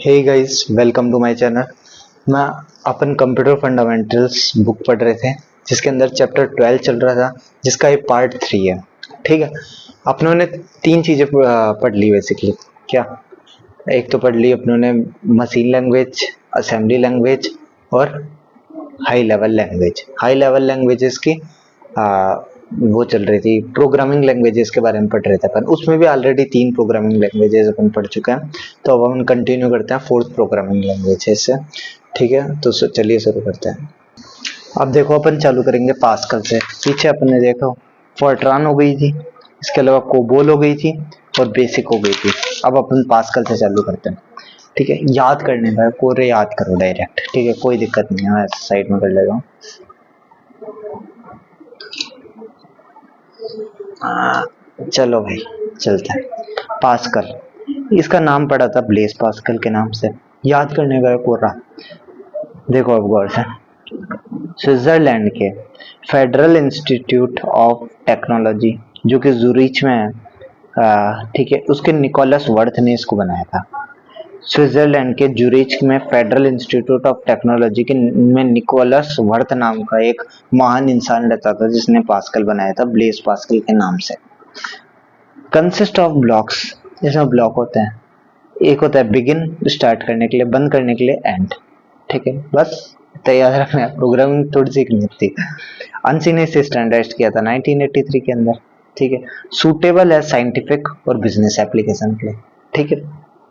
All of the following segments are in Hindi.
Hey guys, welcome to my channel. मैं अपन कंप्यूटर फंडामेंटल्स बुक पढ़ रहे थे जिसके अंदर चैप्टर 12 चल रहा था, जिसका ये पार्ट 3 है। ठीक है, अपनों ने तीन चीज़ें पढ़ ली बेसिकली। क्या? एक तो पढ़ ली अपनों ने मशीन लैंग्वेज, असेंबली लैंग्वेज और high level language. High level languages की वो चल रही थी, प्रोग्रामिंग लैंग्वेजेस के बारे में पढ़ रहे थे अपन। उसमें भी ऑलरेडी 3 प्रोग्रामिंग लैंग्वेजेस अपन पढ़ चुके हैं, तो अब हम कंटिन्यू करते हैं 4th प्रोग्रामिंग लैंग्वेजेस से। ठीक है, तो चलिए शुरू करते हैं। अब देखो, अपन चालू करेंगे पास्कल से। पीछे अपन ने देखो फोर्ट्रान हो गई थी, इसके अलावा कोबोल हो गई थी और बेसिक हो गई थी। अब अपन पास्कल से चालू करते हैं। ठीक है, याद करने का कोरे याद करो डायरेक्ट। ठीक है, कोई दिक्कत नहीं है, साइड में कर लेगा। चलो भाई, चलते हैं। पास्कल, इसका नाम पड़ा था ब्लेस पास्कल के नाम से। याद करने का कोरा देखो अब गौर से। स्विट्जरलैंड के फेडरल इंस्टीट्यूट ऑफ टेक्नोलॉजी, जो कि जूरिच में है, ठीक है, उसके निकोलस वर्थ ने इसको बनाया था। स्विट्जरलैंड के जूरिच में फेडरल इंस्टीट्यूट ऑफ टेक्नोलॉजी के में निकोलस वर्थ नाम का एक महान इंसान रहता था, जिसने पास्कल बनाया था ब्लेस पास्कल के नाम से। कंसिस्ट ऑफ ब्लॉक्स, इसमें ब्लॉक होते हैं। एक होता है बिगिन, स्टार्ट करने के लिए, बंद करने के लिए एंड। ठीक है, बस तैयार रखना है। प्रोग्रामिंग थोड़ी सी नहीं थी। अनसी ने इसे स्टैंडर्डाइज किया था 1983 के अंदर। ठीक है, सूटेबल है साइंटिफिक और बिजनेस एप्लीकेशन के लिए। ठीक है,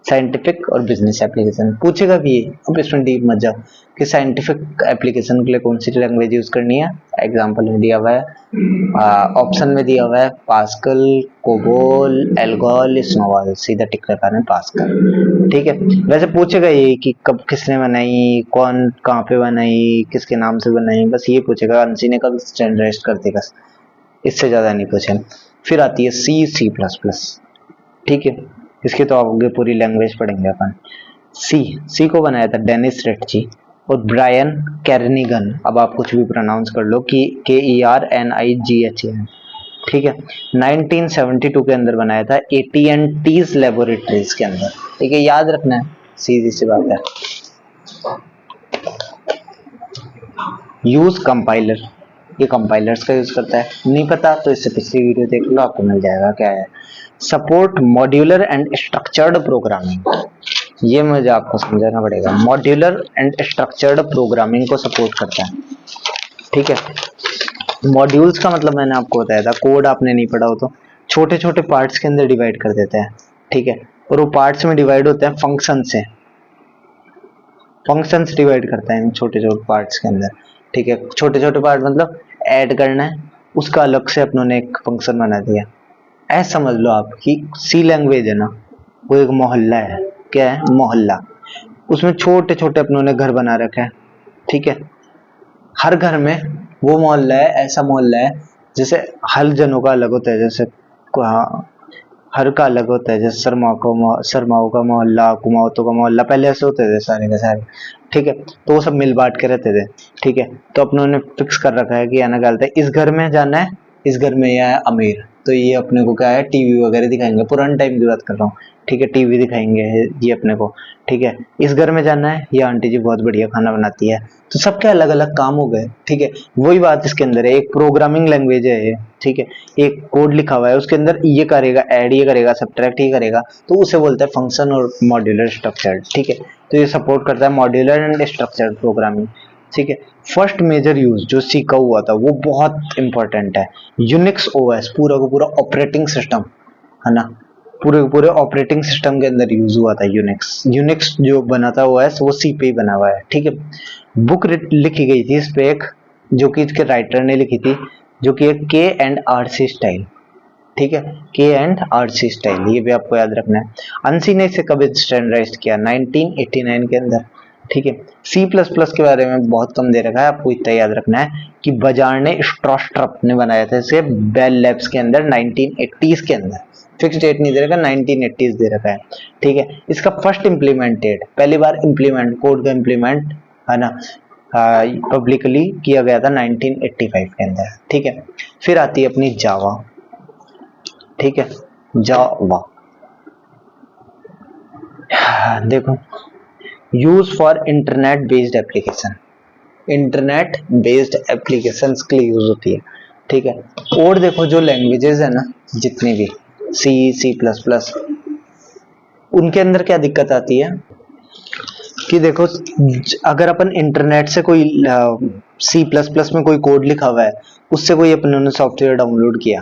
साइंटिफिक और बिजनेस एप्लीकेशन पूछेगा भी। अब इसमें डीप मत जाओ कि साइंटिफिक एप्लीकेशन के लिए कौन सी लैंग्वेज यूज करनी है। एग्जांपल में दिया हुआ है, ऑप्शन में दिया हुआ है पास्कल, कोबोल, एल्गोल, स्नोबॉल। सीधा टिक लगाना है पास्कल। ठीक है, वैसे पूछेगा ये कि कब किसने बनाई, कौन कहाँ पे बनाई, किसके नाम से बनाई, बस ये पूछेगा। अनसी ने कब स्टैंडर्डाइज कर देगा, इससे ज्यादा नहीं पूछेगा। फिर आती है C++। ठीक है, इसकी तो आगे पूरी लैंग्वेज पढ़ेंगे अपन। सी को बनाया था डेनिस रेटची और ब्रायन कैर्निगन। अब आप कुछ भी प्रोनाउंस कर लो कि KERNIGHAN। ठीक है, 1972 के अंदर बनाया था AT&T's लेबोरेटरीज के अंदर। ठीक है, याद रखना है, सीधी सी बात है। यूज कंपाइलर, ये कंपाइलर्स का यूज करता है। नहीं पता तो इससे पिछली वीडियो देख लो, आपको मिल जाएगा क्या है। Support modular and structured programming, ये मुझे आपको समझाना पड़ेगा। मॉड्यूलर एंड स्ट्रक्चर्ड प्रोग्रामिंग को सपोर्ट करता है। ठीक है, मॉड्यूल्स का मतलब मैंने आपको बताया था, कोड आपने नहीं पढ़ा हो तो छोटे छोटे पार्ट्स के अंदर डिवाइड कर देते हैं। ठीक है, और वो पार्ट्स में डिवाइड होते हैं फंक्शन से। फंक्शंस डिवाइड करता है इन छोटे छोटे पार्ट्स के अंदर। ठीक है, छोटे छोटे पार्ट मतलब ऐड करना है, उसका अलग से अपनों ने एक फंक्शन बना दिया। ऐसा समझ लो आप कि सी लैंग्वेज है ना, वो एक मोहल्ला है। क्या है? मोहल्ला। उसमें छोटे छोटे अपनों ने घर बना रखे हैं। ठीक है, हर घर में वो मोहल्ला है, ऐसा मोहल्ला है जैसे हर जनों का अलग होता है। जैसे हर का अलग होता है, जैसे शर्माओं का मोहल्ला, कुमाऊतों का मोहल्ला, पहले ऐसे होते थे सारे के सारे। ठीक है, तो वो सब मिल बांट के रहते थे। ठीक है, तो अपनों ने फिक्स कर रखा है कि आना कहते हैं इस घर में जाना है, इस घर में यह है अमीर, तो ये अपने को क्या है, टीवी वगैरह दिखाएंगे। पुराने टाइम की बात कर रहा हूँ। ठीक है, टीवी दिखाएंगे ये अपने को। ठीक है, इस घर में जाना है, ये आंटी जी बहुत बढ़िया खाना बनाती है। तो सबके अलग अलग काम हो गए। ठीक है, वही बात इसके अंदर है। एक प्रोग्रामिंग लैंग्वेज है ये। ठीक है, एक कोड लिखा हुआ है, उसके अंदर ये करेगा, ऐड ये करेगा, सब्ट्रैक्ट ये करेगा, तो उसे बोलते हैं फंक्शन और मॉड्यूलर स्ट्रक्चर। ठीक है, तो ये सपोर्ट करता है मॉड्यूलर एंड स्ट्रक्चर्ड प्रोग्रामिंग। ठीक है, फर्स्ट मेजर यूज जो सीखा हुआ था वो बहुत इंपॉर्टेंट है। यूनिक्स ओएस, पूरा का पूरा ऑपरेटिंग सिस्टम है ना, पूरे ऑपरेटिंग सिस्टम के अंदर यूज हुआ था यूनिक्स जो बना था ओएस, वो सी पे ही बना हुआ है। ठीक है, बुक लिखी गई थी इस पे एक, जो कि इसके राइटर ने लिखी थी, जो कि K&RC स्टाइल। ठीक है, K&RC स्टाइल, ये भी आपको याद रखना है। अनसी ने इसे कब स्टैंडर्डाइज किया? 1989 के अंदर। ठीक है, C++ के बारे में बहुत कम दे रखा है, आपको इतना याद रखना है कि बाजार ने स्ट्रॉस्ट्रप ने बनाया था इसे बेल लैब्स के अंदर 1980s के अंदर। फिक्स डेट नहीं दे रखा, 1980s दे रखा है। ठीक है, इसका फर्स्ट इम्प्लीमेंटेड, पहली बार इम्प्लीमेंट, कोड का इम्प्लीमेंट है ना, पब्लिकली किया गया था 1985 के अंदर। ठीक है, फिर आती है अपनी जावा। ठीक है, जावा देखो use for internet based application, internet based applications के लिए यूज होती है, ठीक है। और देखो जो लैंग्वेजेस है ना जितनी भी, सी, सी प्लस प्लस, उनके अंदर क्या दिक्कत आती है कि देखो अगर अपन इंटरनेट से कोई सी प्लस प्लस में कोई कोड लिखा हुआ है, उससे कोई अपने ने सॉफ्टवेयर डाउनलोड किया,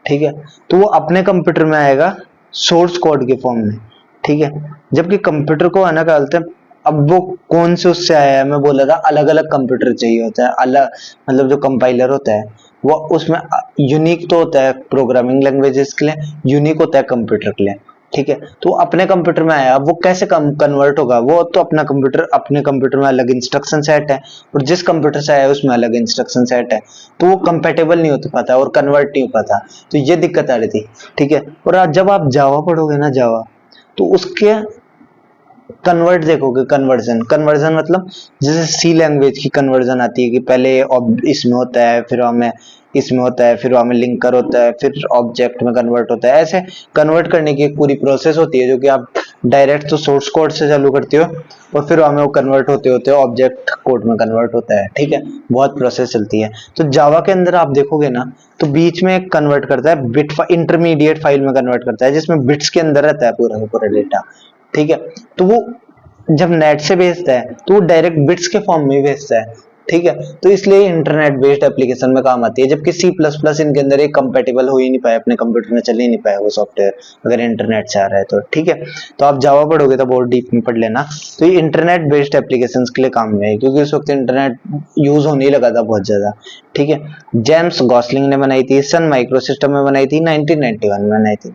ठीक है, तो वो अपने कंप्यूटर में आएगा सोर्स कोड के फॉर्म में, ठीक है। जबकि कंप्यूटर को है ना क्या बोलते हैं, अब वो कौन से उससे आया है, मैं बोला था अलग अलग कंप्यूटर चाहिए होता है, अलग मतलब जो कंपाइलर होता है वो उसमें यूनिक तो होता है प्रोग्रामिंग लैंग्वेजेस के लिए, यूनिक होता है कंप्यूटर के लिए, ठीक है। तो अपने कंप्यूटर में आया, वो कैसे कन्वर्ट होगा, वो तो अपना कंप्यूटर, अपने कंप्यूटर में अलग इंस्ट्रक्शन सेट है और जिस कंप्यूटर से आया उसमें अलग इंस्ट्रक्शन सेट है, तो वो कंपेटेबल नहीं हो पाता और कन्वर्ट नहीं हो पाता, तो ये दिक्कत आ रही थी, ठीक है। और आज जब आप जावा पढ़ोगे ना, जावा, तो उसके कन्वर्ट देखोगे, कन्वर्जन, कन्वर्जन मतलब जैसे सी लैंग्वेज की कन्वर्जन आती है कि पहले इसमें होता है, फिर हमें इसमें होता है, फिर हमें लिंकर होता है, फिर ऑब्जेक्ट में कन्वर्ट होता है, ऐसे कन्वर्ट करने की एक पूरी प्रोसेस होती है जो कि आप डायरेक्ट तो सोर्स कोड से चालू करते हो और फिर हमें वो कन्वर्ट होते होते ऑब्जेक्ट कोड में कन्वर्ट होता है, ठीक है। बहुत प्रोसेस चलती है। तो जावा के अंदर आप देखोगे ना, तो बीच में कन्वर्ट करता है बिट, इंटरमीडिएट फाइल में कन्वर्ट करता है जिसमें बिट्स के अंदर रहता है पूरा का पूरा डेटा, ठीक है। तो वो जब नेट से भेजता है तो वो डायरेक्ट बिट्स के फॉर्म में भेजता है, ठीक है। तो इसलिए इंटरनेट बेस्ड एप्लीकेशन में काम आती है, जबकि सी प्लस प्लस इनके अंदर एक कंपेटेबल हो ही नहीं पाया, अपने कंप्यूटर में चल ही नहीं पाया वो सॉफ्टवेयर अगर इंटरनेट से आ रहा है तो, ठीक है। तो आप जावा पढ़ोगे तो बहुत डीप में पढ़ लेना। तो ये इंटरनेट बेस्ड एप्लीकेशन के लिए काम में है, क्योंकि उस वक्त इंटरनेट यूज होने लगा था बहुत ज्यादा, ठीक है। जेम्स गॉसलिंग ने बनाई थी, सन माइक्रो सिस्टम में बनाई थी, 1991 में बनाई थी,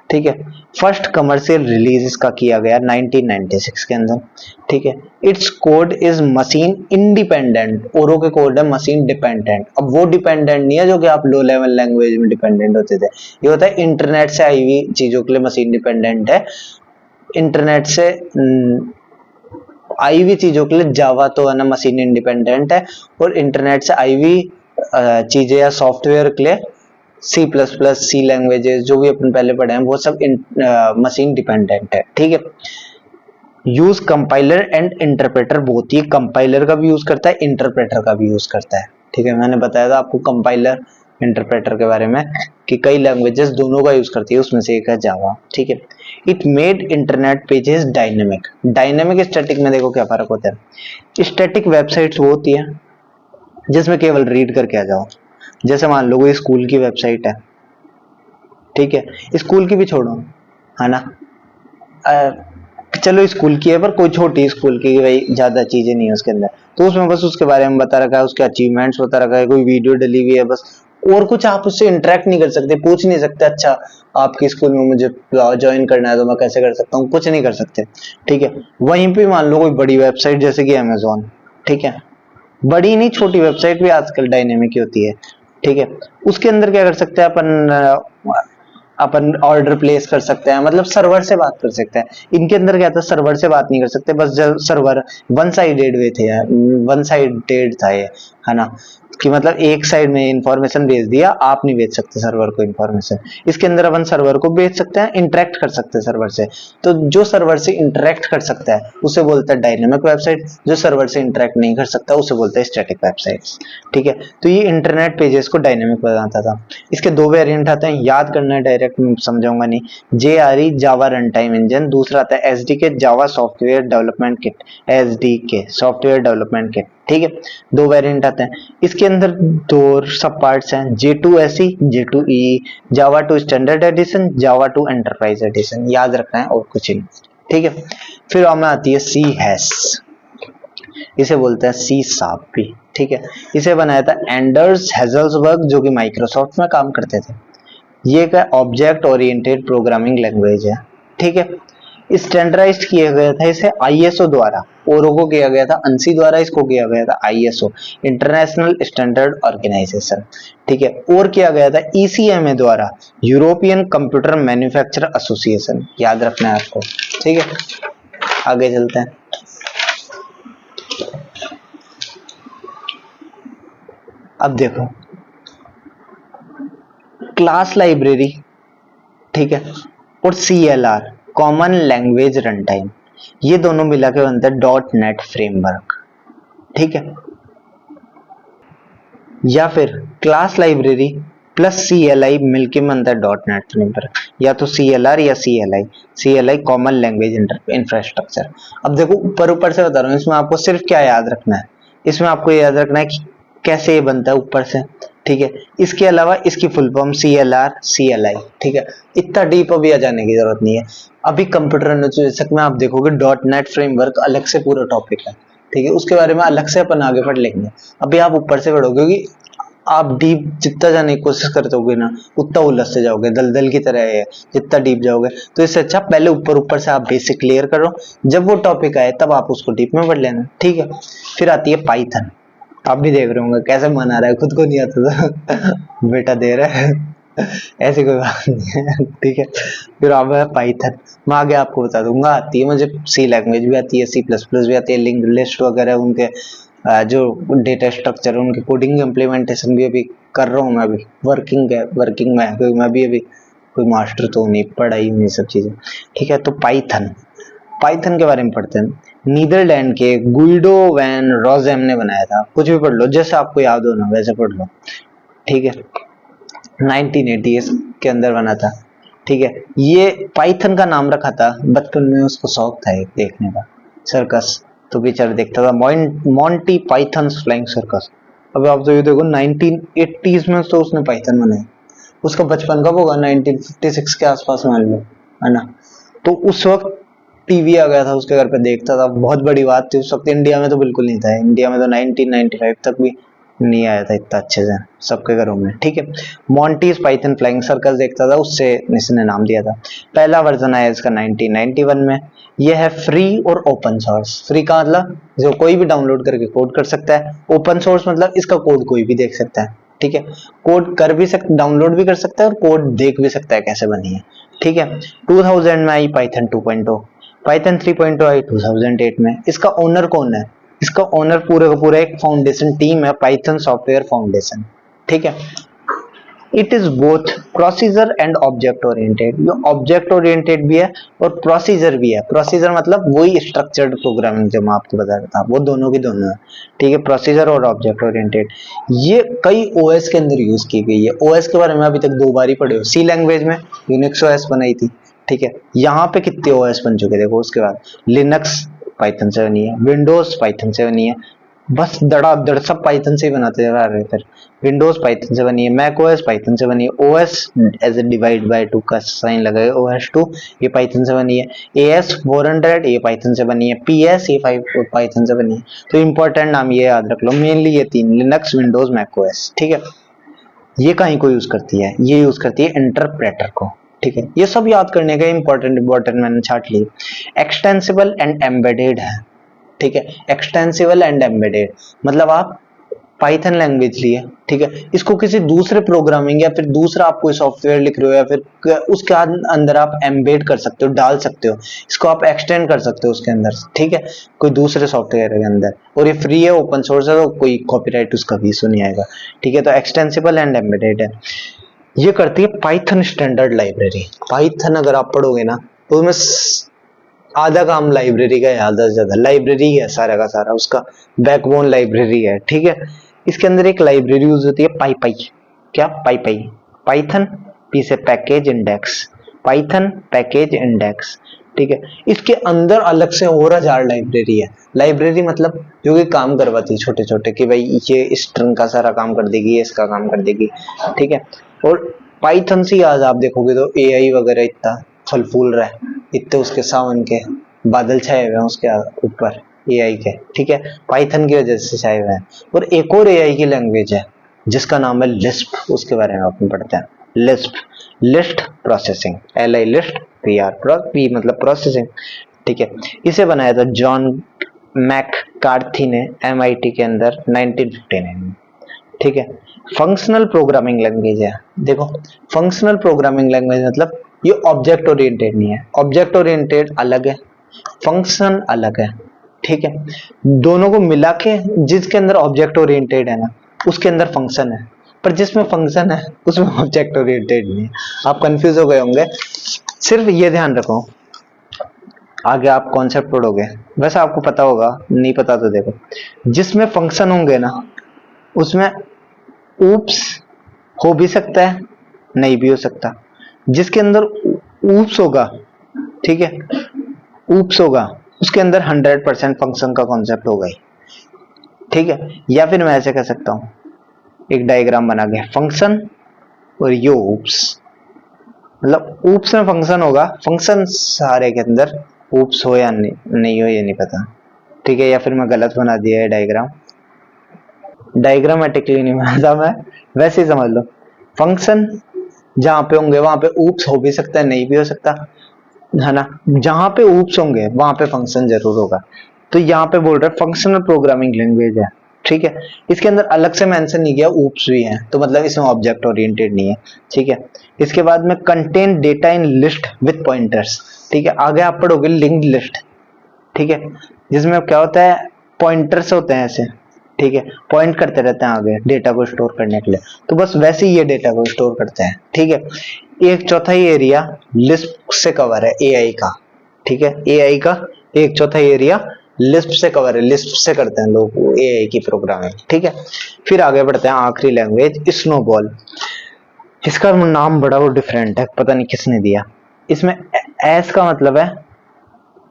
ठीक है। फर्स्ट कमर्शियल रिलीज इसका किया गया 1996 के अंदर, ठीक है। It's code is machine independent, औरों के कोड है मशीन डिपेंडेंट। अब वो डिपेंडेंट नहीं है जो कि आप लो लेवल लैंग्वेज में डिपेंडेंट होते थे, ये होता है इंटरनेट से आई हुई चीजों के लिए मशीन डिपेंडेंट है। इंटरनेट से आई हुई चीजों के लिए जावा तो है ना मशीन इंडिपेंडेंट है, और इंटरनेट से आई हुई चीजें या सॉफ्टवेयर के लिए सी प्लस प्लस, सी लैंग्वेजेस जो भी अपन पहले पढ़े हैं वो सब मशीन डिपेंडेंट है, ठीक है। Use compiler and interpreter both, ये कंपाइलर का भी यूज करता है, इंटरप्रेटर का भी यूज करता है, ठीक है। मैंने बताया था आपको कंपाइलर इंटरप्रेटर के बारे में कि कई लैंग्वेजेस दोनों का यूज करती है, उसमें से एक है जावा, ठीक है। It made internet pages dynamic, dynamic static में देखो क्या फर्क होता है। स्टैटिक वेबसाइट्स वो होती है जिसमें केवल रीड करके आ जाओ, जैसे मान लो कोई स्कूल की वेबसाइट है, ठीक है, स्कूल की भी छोड़ो, है ना, चलो स्कूल की है पर कोई छोटी स्कूल की, भाई ज्यादा चीजें नहीं है उसके अंदर, तो उसमें बस उसके बारे में बता रखा है, उसके अचीवमेंट्स बता रखा है, कोई वीडियो डली हुई है बस, और कुछ आप उससे इंटरेक्ट नहीं कर सकते, पूछ नहीं सकते अच्छा आपके स्कूल में मुझे ज्वाइन करना है तो मैं कैसे कर सकता हूँ, कुछ नहीं कर सकते, ठीक है। वहीं पे मान लो कोई बड़ी वेबसाइट जैसे कि अमेजोन, ठीक है, बड़ी नहीं छोटी वेबसाइट भी आजकल डायनेमिक ही होती है, ठीक है। उसके अंदर क्या कर सकते हैं अपन ऑर्डर प्लेस कर सकते हैं, मतलब सर्वर से बात कर सकते हैं। इनके अंदर क्या था, सर्वर से बात नहीं कर सकते, बस जब सर्वर वन साइडेड वे थे, वन साइडेड था ये, है ना, कि मतलब एक साइड में इंफॉर्मेशन भेज दिया, आप नहीं भेज सकते सर्वर को इंफॉर्मेशन। इसके अंदर अपन सर्वर को भेज सकते हैं, इंटरेक्ट कर सकते हैं सर्वर से, तो जो सर्वर से इंटरेक्ट कर सकता है उसे बोलता है डायनेमिक वेबसाइट, जो सर्वर से इंटरेक्ट नहीं कर सकता उसे बोलता है स्टैटिक वेबसाइट्स, ठीक है। तो ये इंटरनेट पेजेस को डायनेमिक बनाता था। इसके दो वेरिएंट आते हैं, याद करना है, डायरेक्ट समझाऊंगा नहीं। JRE Java run time engine, दूसरा आता है SDK Java software development kit, SDK software development kit, ठीक है। दो वेरिएंट आते हैं, इसके अंदर दो सब पार्ट्स हैं, J2SE, J2EE, Java two standard edition, Java two enterprise edition, याद रखना है और कुछ नहीं, ठीक है। फिर हमें आती है C हैश, इसे बोलते हैं C शार्प भी, ठीक है। इसे बनाया था एंडर्स हेजल्सबर्ग जो कि माइक्रोसॉफ्ट में काम करते थे। ये क्या ऑब्जेक्ट ओरिएंटेड प्रोग्रामिंग लैंग्वेज है, ठीक है। स्टैंडर्डाइज्ड किया गया था इसे ISO द्वारा, औरों को किया गया था ANSI द्वारा, इसको किया गया था ISO इंटरनेशनल स्टैंडर्ड ऑर्गेनाइजेशन, ठीक है। और किया गया था ECMA द्वारा, यूरोपियन कंप्यूटर मैन्युफैक्चरर एसोसिएशन, याद रखना है आपको, ठीक है। आगे चलते हैं। अब देखो क्लास लाइब्रेरी, ठीक है, और CLR common language run time, ये दोनों मिला के बनता है डॉट नेट फ्रेमवर्क, ठीक है। या फिर क्लास लाइब्रेरी प्लस CLI मिलके बनता है डॉट नेट फ्रेमवर्क, या तो CLR या CLI कॉमन लैंग्वेज इंफ्रास्ट्रक्चर। अब देखो ऊपर ऊपर से बता रहा हूँ, इसमें आपको सिर्फ क्या याद रखना है, इसमें आपको याद रखना है कि कैसे ये बनता है ऊपर से, ठीक है। इसके अलावा इसकी फुल फॉर्म CLR CLI, ठीक है। इतना डीप अभी आ जाने की जरूरत नहीं है। अभी कंप्यूटर एनोटेशन में आप देखोगे डॉट नेट फ्रेमवर्क अलग से पूरा टॉपिक है, ठीक है, उसके बारे में अलग से अपन आगे पढ़ लेंगे। अभी आप ऊपर से पढ़ोगे, क्योंकि आप डीप जितना जाने की कोशिश करते होगे ना उतना उलझते जाओगे, दलदल की तरह है, जितना डीप जाओगे। तो इससे अच्छा पहले ऊपर ऊपर से आप बेसिक क्लियर करो, जब वो टॉपिक आए तब आप उसको डीप में पढ़ लेना, ठीक है। फिर आती है पाइथन। आप भी देख रहे होंगे कैसे मन आ रहा है, खुद को नहीं आता था बेटा दे रहा है ऐसी कोई बात नहीं है, ठीक है। फिर अब है पाइथन, मैं आगे आपको बता दूंगा। आती है मुझे C लैंग्वेज भी आती है, C++ भी आती है, लिंक लिस्ट वगैरह उनके जो डेटा स्ट्रक्चर उनके कोडिंग इम्प्लीमेंटेशन भी अभी कर रहा हूँ मैं, अभी वर्किंग में है, क्योंकि मैं भी अभी कोई मास्टर तो नहीं, पढ़ाई में सब चीजें, ठीक है। तो पाइथन के बारे में पढ़ते हैं। नीदरलैंड के गुइडो वैन रोजेम ने बनाया था, कुछ भी पढ़ लो जैसे आपको याद हो ना वैसे पढ़ लो, ठीक है। 1980 के अंदर बना था, ठीक है। ये पाइथन का नाम रखा था, बचपन में उसको शौक था एक देखने का, सर्कस तो पिक्चर देखता था, मॉन्टी पाइथन्स फ्लाइंग सर्कस। अब आप तो ये देखो 1980s में तो उसने पाइथन बनाया, उसका बचपन कब होगा, 1956 के आसपास मान लो, है ना। तो उस वक्त टीवी आ गया था उसके घर पे, देखता था, बहुत बड़ी बात थी उस वक्त। इंडिया में तो बिल्कुल नहीं था, इंडिया में तो 1995 तक भी नहीं आया था इतना अच्छे से सबके घरों में, ठीक है। मॉन्टीज पाइथन फ्लाइंग सर्कस देखता था, उससे इसने नाम दिया था। पहला वर्जन आया इसका 1991 में। यह है फ्री और ओपन सोर्स। फ्री का मतलब जो कोई भी डाउनलोड करके कोड कर सकता है, ओपन सोर्स मतलब इसका कोड कोई भी देख सकता है, ठीक है। कोड कर भी सकता, डाउनलोड भी कर सकता है और कोड देख भी सकता है कैसे बनी है, ठीक है। 2000 में आई पाइथन 2.0, पाइथन 3.0 आई 2008 में। इसका ओनर कौन है, इसका ओनर पूरे का पूरा एक फाउंडेशन टीम है, पाइथन सॉफ्टवेयर फाउंडेशन, ठीक है। It is both procedure and object oriented. ये ऑब्जेक्ट ओरिएंटेड भी है और प्रोसीजर भी है। प्रोसीजर मतलब वही स्ट्रक्चर्ड प्रोग्रामिंग जो मैं आपको बता रहा था, वो दोनों की दोनों है, ठीक है, प्रोसीजर और ऑब्जेक्ट ओरिएंटेड। ये कई ओएस के अंदर यूज की गई है। ओएस के बारे में अभी तक 2 बार ही पढ़े हो। सी लैंग्वेज में यूनिक्स ओएस बनाई थी, ठीक है। यहाँ पे कितने ओएस बन चुके देखो। उसके बाद लिनक्स पाइथन से बनी है, विंडोज पाइथन से बनी है, बस धड़ाधड़ सब पाइथन से ही बनाते जा रहे। फिर विंडोज पाइथन से बनी है, मैक ओएस पाइथन से बनी है, OS as a divide by 2 का साइन लगा ओएस 2 ये पाइथन से बनी है, एएस 400 ये पाइथन से बनी है, पीएस ये 5 पाइथन से बनी है। तो इंपॉर्टेंट नाम ये याद रख लो, मेनली ये 3, लिनक्स विंडोज मैक ओएस, ठीक है। ये कहीं को यूज करती है, ये यूज करती है इंटरप्रेटर को, ठीक है। ये सब याद करने का इंपॉर्टेंट मैंने छाट ली। एक्सटेंसिबल एंड एम्बेडेड है, ठीक है। एक्सटेंसिबल एंड एम्बेडेड मतलब आप पाइथन लैंग्वेज लिए, ठीक है, इसको किसी दूसरे प्रोग्रामिंग या फिर दूसरा आप कोई सॉफ्टवेयर लिख रहे हो या फिर उसके अंदर आप एम्बेड कर सकते हो, डाल सकते हो, इसको आप एक्सटेंड कर सकते हो उसके अंदर, ठीक है, कोई दूसरे सॉफ्टवेयर के अंदर। और ये फ्री है, ओपन सोर्स है, तो कोई कॉपीराइट उसका भी इशू नहीं आएगा, ठीक है। तो एक्सटेंसिबल एंड एम्बेडेड है। ये करती है पाइथन स्टैंडर्ड लाइब्रेरी। पाइथन अगर आप पढ़ोगे ना तो उसमें आधा काम लाइब्रेरी का है, आधा से ज्यादा लाइब्रेरी है, सारा का सारा उसका बैकबोन लाइब्रेरी है, ठीक है। इसके अंदर एक लाइब्रेरी यूज होती है पाईपाई। क्या पाईपाई? पाइथन पी से package index, Python package index, ठीक है। इसके अंदर अलग से और 1000 लाइब्रेरी है। लाइब्रेरी मतलब जो कि काम करवाती है छोटे छोटे, कि भाई ये स्ट्रिंग का सारा काम कर देगी, ये इसका काम कर देगी, ठीक है। और पाइथन से आज आप देखोगे तो एआई वगैरह इतना फल फूल रहा है, इतने उसके सावन के बादल छाए हुए हैं उसके ऊपर एआई के, ठीक है, पाइथन की वजह से छाए हुए हैं। और एक और एआई की लैंग्वेज है जिसका नाम है लिस्प, उसके बारे में अपन पढ़ते हैं। Lisp, list processing, LI list, P मतलब प्रोसेसिंग, ठीक है। इसे बनाया था जॉन मैककार्थी ने MIT के अंदर 1959 में, ठीक है। फंक्शनल प्रोग्रामिंग लैंग्वेज है। देखो फंक्शनल प्रोग्रामिंग लैंग्वेज मतलब ये ऑब्जेक्ट ओरिएंटेड नहीं है। ऑब्जेक्ट ओरिएंटेड अलग है, फंक्शन अलग है, ठीक है। दोनों को मिला के जिसके अंदर ऑब्जेक्ट ओरिएंटेड है ना उसके अंदर फंक्शन है, पर जिसमें फंक्शन है उसमें ऑब्जेक्ट ओरिएंटेड नहीं है। आप कंफ्यूज हो गए होंगे। सिर्फ ये ध्यान रखो आगे आप कॉन्सेप्ट पढ़ोगे, वैसे आपको पता होगा, नहीं पता तो देखो, जिसमें फंक्शन होंगे ना उसमें ऊप्स हो भी सकता है, नहीं भी हो सकता। जिसके अंदर ऊप्स होगा, ठीक है, ऊप्स होगा, उसके अंदर 100% फंक्शन का कॉन्सेप्ट होगा ही, ठीक है। या फिर मैं ऐसे कह सकता हूं, एक डायग्राम बना के फंक्शन और यो ऊप्स, मतलब ऊप्स में फंक्शन होगा, फंक्शन सारे के अंदर ऊप्स हो या नहीं हो ये नहीं पता, ठीक है। या फिर मैं गलत बना दिया है डायग्राम, डायग्रामेटिकली नहीं बनाता मैं, वैसे ही समझ लो। फंक्शन जहां पे होंगे वहां पे ऊप्स हो भी सकता है, नहीं भी हो सकता, है ना। जहां पे ऊप्स होंगे वहां पे फंक्शन जरूर होगा। तो यहाँ पे बोल रहे हैं फंक्शनल प्रोग्रामिंग लैंग्वेज है, ठीक है। इसके अंदर अलग से मेंशन नहीं किया ऊप्स भी हैं, तो मतलब इसमें ऑब्जेक्ट ओरिएंटेड नहीं है, ठीक है। इसके बाद में contain data in list with pointers, ठीक है। आगे आप पढ़ोगे लिंक्ड लिस्ट, ठीक है, जिसमें क्या होता है, पॉइंटर्स होते हैं ऐसे, ठीक है, पॉइंट करते रहते हैं आगे डेटा को स्टोर करने के लिए। तो बस वैसे ही ये डेटा को स्टोर करते हैं, ठीक है। एक चौथाई एरिया लिस्प से कवर है एआई का, ठीक है। एआई का एक चौथाई एरिया लिस्प से कवर है, लिस्प से करते हैं लोग एआई की प्रोग्रामिंग, ठीक है। फिर आगे बढ़ते हैं आखिरी लैंग्वेज स्नोबॉल। इसका नाम बड़ा वो डिफरेंट है, पता नहीं किसने दिया। इसमें एस का मतलब है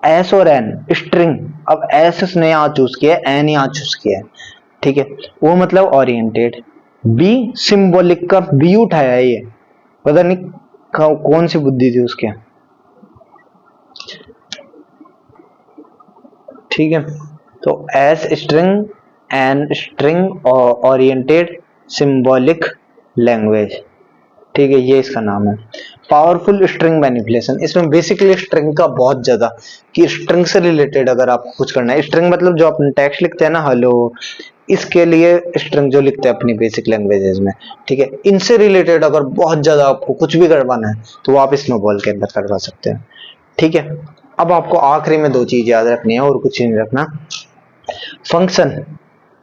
एस और एन स्ट्रिंग, अब एस उसने यहाँ चूज किया है, एन यहाँ चूज किया है, ठीक है। वो मतलब ओरिएंटेड। बी सिंबॉलिक का बी उठाया है, ये पता नहीं कौन सी बुद्धि थी उसके, ठीक है। तो S string, N string, oriented symbolic language, ठीक है, ये इसका नाम है। पावरफुल स्ट्रिंग मैनिपुलेशन, इसमें बेसिकली स्ट्रिंग का बहुत ज्यादा, कि स्ट्रिंग से रिलेटेड अगर आपको कुछ करना है, स्ट्रिंग मतलब जो अपने टेक्स्ट लिखते हैं ना, हेलो, इसके लिए स्ट्रिंग जो लिखते हैं अपनी बेसिक लैंग्वेजेस में, ठीक है, इनसे रिलेटेड अगर बहुत ज्यादा आपको कुछ भी करवाना है तो वो आप स्नोबॉल के अंदर करवा सकते हैं, ठीक है। अब आपको आखिरी में दो चीज याद रखनी है और कुछ नहीं रखना। फंक्शन,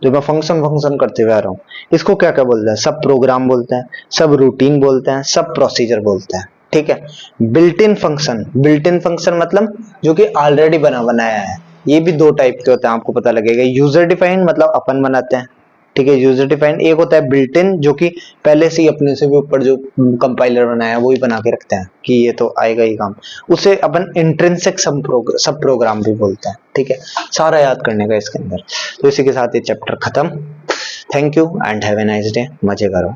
जो मैं फंक्शन फंक्शन करते हुए आ रहा हूँ, इसको क्या क्या बोलते हैं, सब प्रोग्राम बोलते हैं, सब रूटीन बोलते हैं, सब प्रोसीजर बोलते हैं, ठीक है। Built in function, built in function मतलब जो कि ऑलरेडी बना बनाया है, ये भी दो टाइप के होते हैं, आपको पता लगेगा। यूजर डिफाइंड मतलब अपन बनाते हैं, ठीक है, यूजर डिफाइंड। एक होता है बिल्ट इन, जो कि पहले से ही अपने से भी ऊपर जो कंपाइलर बनाया है वो ही बना के रखते हैं कि ये तो आएगा ही काम, उसे अपन इंट्रिंसिक सब प्रोग्राम भी बोलते हैं, ठीक है। सारा याद करने का इसके अंदर। तो इसी के साथ ये चैप्टर खत्म। Thank you and have a nice day, मजे करो।